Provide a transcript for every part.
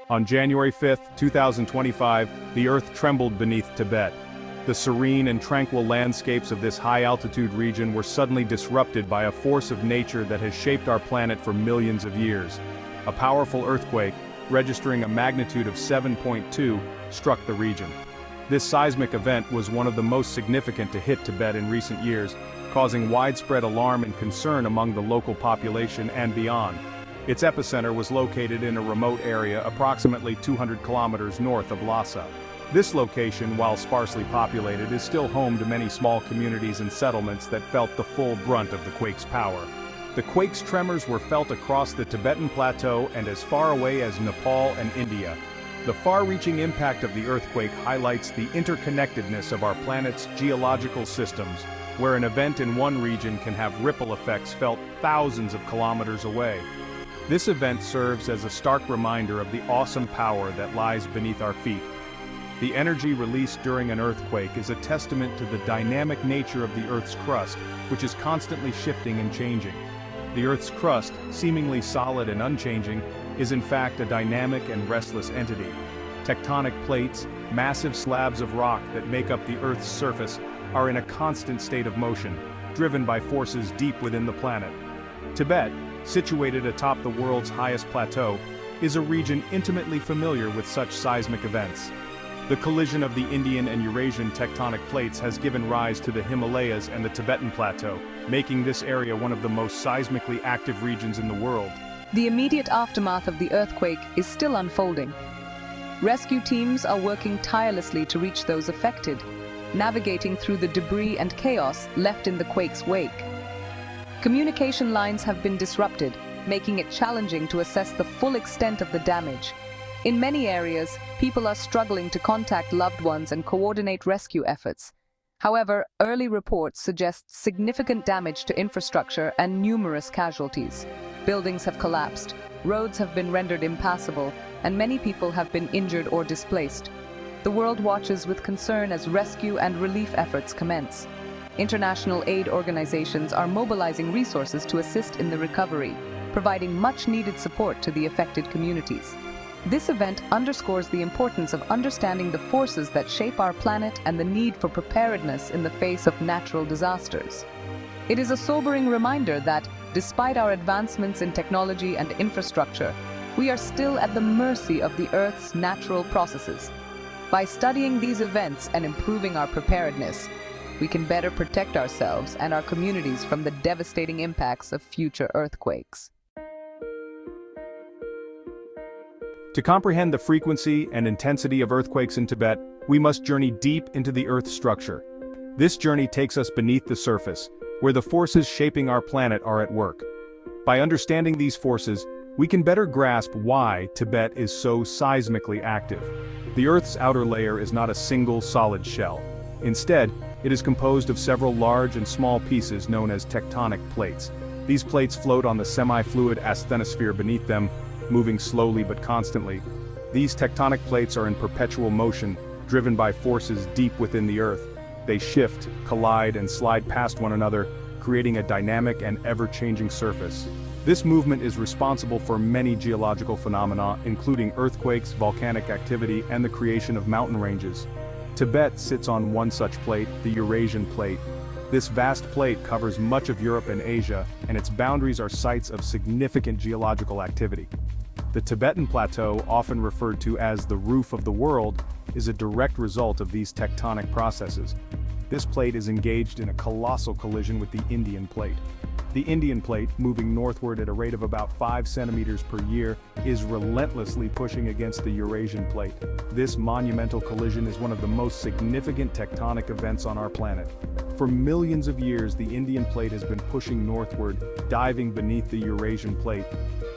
On January 5, 2025, the Earth trembled beneath Tibet. The serene and tranquil landscapes of this high-altitude region were suddenly disrupted by a force of nature that has shaped our planet for millions of years. A powerful earthquake, registering a magnitude of 7.2, struck the region. This seismic event was one of the most significant to hit Tibet in recent years, causing widespread alarm and concern among the local population and beyond. Its epicenter was located in a remote area approximately 200 kilometers north of Lhasa. This location, while sparsely populated, is still home to many small communities and settlements that felt the full brunt of the quake's power. The quake's tremors were felt across the Tibetan Plateau and as far away as Nepal and India. The far-reaching impact of the earthquake highlights the interconnectedness of our planet's geological systems, where an event in one region can have ripple effects felt thousands of kilometers away. This event serves as a stark reminder of the awesome power that lies beneath our feet. The energy released during an earthquake is a testament to the dynamic nature of the Earth's crust, which is constantly shifting and changing. The Earth's crust, seemingly solid and unchanging, is in fact a dynamic and restless entity. Tectonic plates, massive slabs of rock that make up the Earth's surface, are in a constant state of motion, driven by forces deep within the planet. Tibet, situated atop the world's highest plateau, is a region intimately familiar with such seismic events. The collision of the Indian and Eurasian tectonic plates has given rise to the Himalayas and the Tibetan Plateau, making this area one of the most seismically active regions in the world. The immediate aftermath of the earthquake is still unfolding. Rescue teams are working tirelessly to reach those affected, navigating through the debris and chaos left in the quake's wake. Communication lines have been disrupted, making it challenging to assess the full extent of the damage. In many areas, people are struggling to contact loved ones and coordinate rescue efforts. However, early reports suggest significant damage to infrastructure and numerous casualties. Buildings have collapsed, roads have been rendered impassable, and many people have been injured or displaced. The world watches with concern as rescue and relief efforts commence. International aid organizations are mobilizing resources to assist in the recovery, providing much-needed support to the affected communities. This event underscores the importance of understanding the forces that shape our planet and the need for preparedness in the face of natural disasters. It is a sobering reminder that, despite our advancements in technology and infrastructure, we are still at the mercy of the Earth's natural processes. By studying these events and improving our preparedness, we can better protect ourselves and our communities from the devastating impacts of future earthquakes. To comprehend the frequency and intensity of earthquakes in Tibet, we must journey deep into the Earth's structure. This journey takes us beneath the surface, where the forces shaping our planet are at work. By understanding these forces, we can better grasp why Tibet is so seismically active. The Earth's outer layer is not a single solid shell. Instead, it is composed of several large and small pieces known as tectonic plates. These plates float on the semi-fluid asthenosphere beneath them, moving slowly but constantly. These tectonic plates are in perpetual motion, driven by forces deep within the Earth. They shift, collide, and slide past one another, creating a dynamic and ever-changing surface. This movement is responsible for many geological phenomena, including earthquakes, volcanic activity, and the creation of mountain ranges. Tibet sits on one such plate, the Eurasian plate. This vast plate covers much of Europe and Asia, and its boundaries are sites of significant geological activity. The Tibetan Plateau, often referred to as the roof of the world, is a direct result of these tectonic processes. This plate is engaged in a colossal collision with the Indian plate. The Indian plate, moving northward at a rate of about 5 centimeters per year, is relentlessly pushing against the Eurasian plate. This monumental collision is one of the most significant tectonic events on our planet. For millions of years, the Indian plate has been pushing northward, diving beneath the Eurasian plate.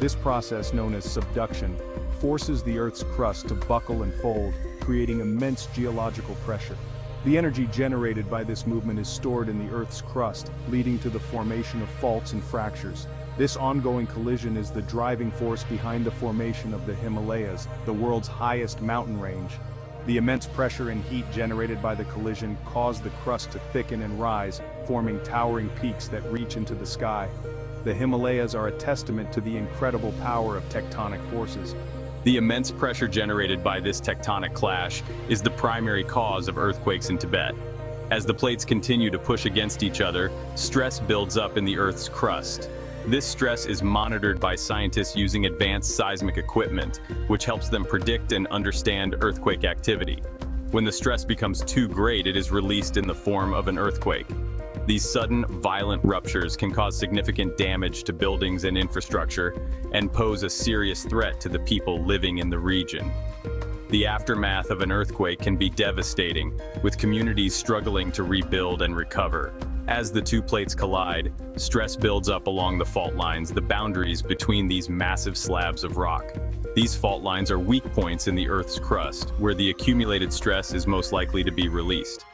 This process, known as subduction, forces the Earth's crust to buckle and fold, creating immense geological pressure. The energy generated by this movement is stored in the Earth's crust, leading to the formation of faults and fractures. This ongoing collision is the driving force behind the formation of the Himalayas, the world's highest mountain range. The immense pressure and heat generated by the collision cause the crust to thicken and rise, forming towering peaks that reach into the sky. The Himalayas are a testament to the incredible power of tectonic forces. The immense pressure generated by this tectonic clash is the primary cause of earthquakes in Tibet. As the plates continue to push against each other, stress builds up in the Earth's crust. This stress is monitored by scientists using advanced seismic equipment, which helps them predict and understand earthquake activity. When the stress becomes too great, it is released in the form of an earthquake. These sudden, violent ruptures can cause significant damage to buildings and infrastructure and pose a serious threat to the people living in the region. The aftermath of an earthquake can be devastating, with communities struggling to rebuild and recover. As the two plates collide, stress builds up along the fault lines, the boundaries between these massive slabs of rock. These fault lines are weak points in the Earth's crust, where the accumulated stress is most likely to be released.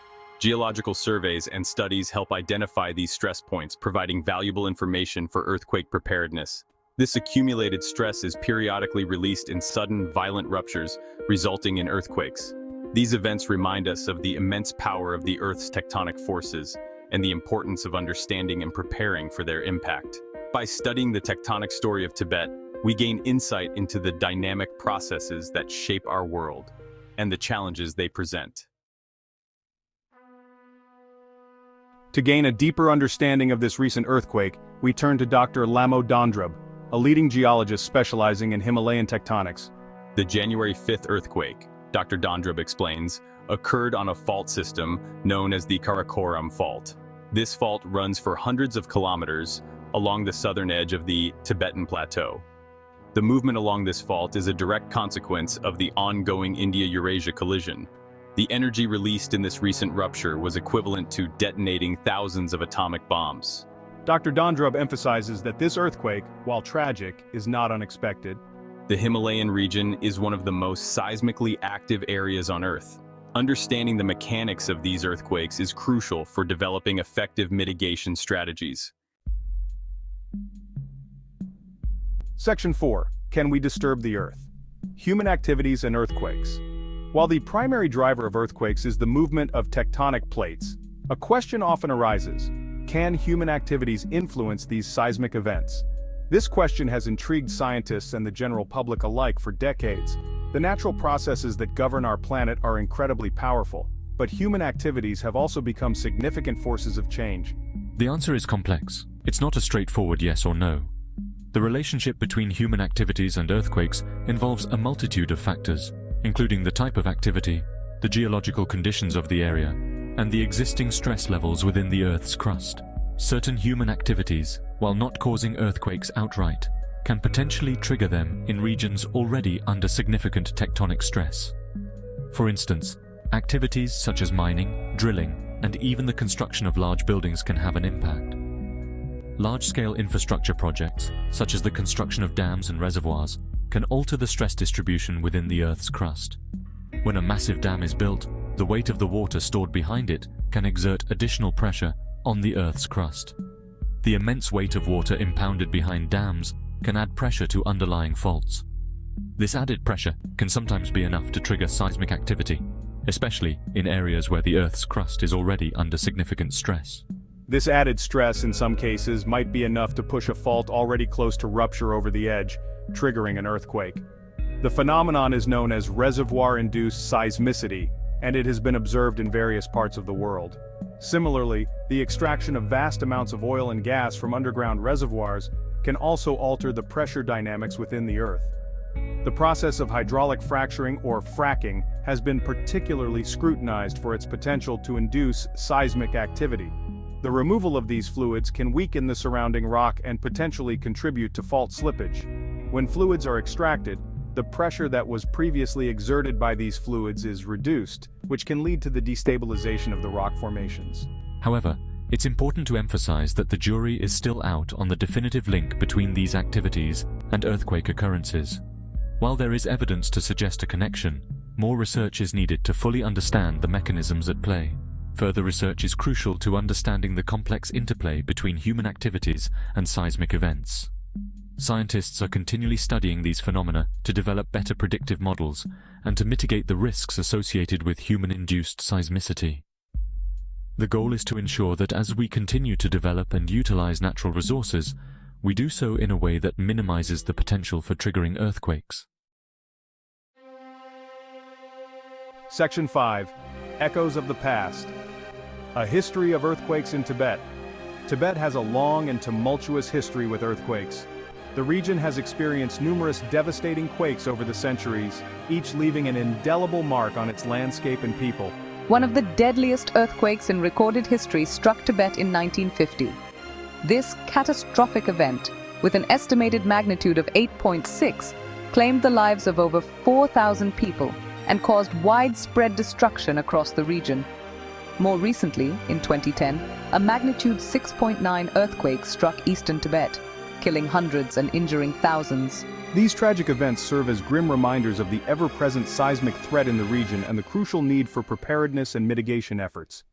Geological surveys and studies help identify these stress points, providing valuable information for earthquake preparedness. This accumulated stress is periodically released in sudden, violent ruptures, resulting in earthquakes. These events remind us of the immense power of the Earth's tectonic forces and the importance of understanding and preparing for their impact. By studying the tectonic story of Tibet, we gain insight into the dynamic processes that shape our world and the challenges they present. To gain a deeper understanding of this recent earthquake, we turn to Dr. Lamo Dondrab, a leading geologist specializing in Himalayan tectonics. The January 5th earthquake, Dr. Dondrab explains, occurred on a fault system known as the Karakoram Fault. This fault runs for hundreds of kilometers along the southern edge of the Tibetan Plateau. The movement along this fault is a direct consequence of the ongoing India-Eurasia collision. The energy released in this recent rupture was equivalent to detonating thousands of atomic bombs. Dr. Dondrab emphasizes that this earthquake, while tragic, is not unexpected. The Himalayan region is one of the most seismically active areas on Earth. Understanding the mechanics of these earthquakes is crucial for developing effective mitigation strategies. Section 4. Can we disturb the Earth? Human activities and earthquakes. While the primary driver of earthquakes is the movement of tectonic plates, a question often arises: can human activities influence these seismic events? This question has intrigued scientists and the general public alike for decades. The natural processes that govern our planet are incredibly powerful, but human activities have also become significant forces of change. The answer is complex. It's not a straightforward yes or no. The relationship between human activities and earthquakes involves a multitude of factors, including the type of activity, the geological conditions of the area, and the existing stress levels within the Earth's crust. Certain human activities, while not causing earthquakes outright, can potentially trigger them in regions already under significant tectonic stress. For instance, activities such as mining, drilling, and even the construction of large buildings can have an impact. Large-scale infrastructure projects, such as the construction of dams and reservoirs, can alter the stress distribution within the Earth's crust. When a massive dam is built, the weight of the water stored behind it can exert additional pressure on the Earth's crust. The immense weight of water impounded behind dams can add pressure to underlying faults. This added pressure can sometimes be enough to trigger seismic activity, especially in areas where the Earth's crust is already under significant stress. This added stress in some cases might be enough to push a fault already close to rupture over the edge, triggering an earthquake. The phenomenon is known as reservoir-induced seismicity, and it has been observed in various parts of the world. Similarly, the extraction of vast amounts of oil and gas from underground reservoirs can also alter the pressure dynamics within the Earth. The process of hydraulic fracturing or fracking has been particularly scrutinized for its potential to induce seismic activity. The removal of these fluids can weaken the surrounding rock and potentially contribute to fault slippage. When fluids are extracted, the pressure that was previously exerted by these fluids is reduced, which can lead to the destabilization of the rock formations. However, it's important to emphasize that the jury is still out on the definitive link between these activities and earthquake occurrences. While there is evidence to suggest a connection, more research is needed to fully understand the mechanisms at play. Further research is crucial to understanding the complex interplay between human activities and seismic events. Scientists are continually studying these phenomena to develop better predictive models and to mitigate the risks associated with human-induced seismicity. The goal is to ensure that as we continue to develop and utilize natural resources, we do so in a way that minimizes the potential for triggering earthquakes. Section 5. Echoes of the Past. A history of earthquakes in Tibet. Tibet has a long and tumultuous history with earthquakes. The region has experienced numerous devastating quakes over the centuries, each leaving an indelible mark on its landscape and people. One of the deadliest earthquakes in recorded history struck Tibet in 1950. This catastrophic event, with an estimated magnitude of 8.6, claimed the lives of over 4,000 people and caused widespread destruction across the region. More recently, in 2010, a magnitude 6.9 earthquake struck eastern Tibet, killing hundreds and injuring thousands. These tragic events serve as grim reminders of the ever-present seismic threat in the region and the crucial need for preparedness and mitigation efforts.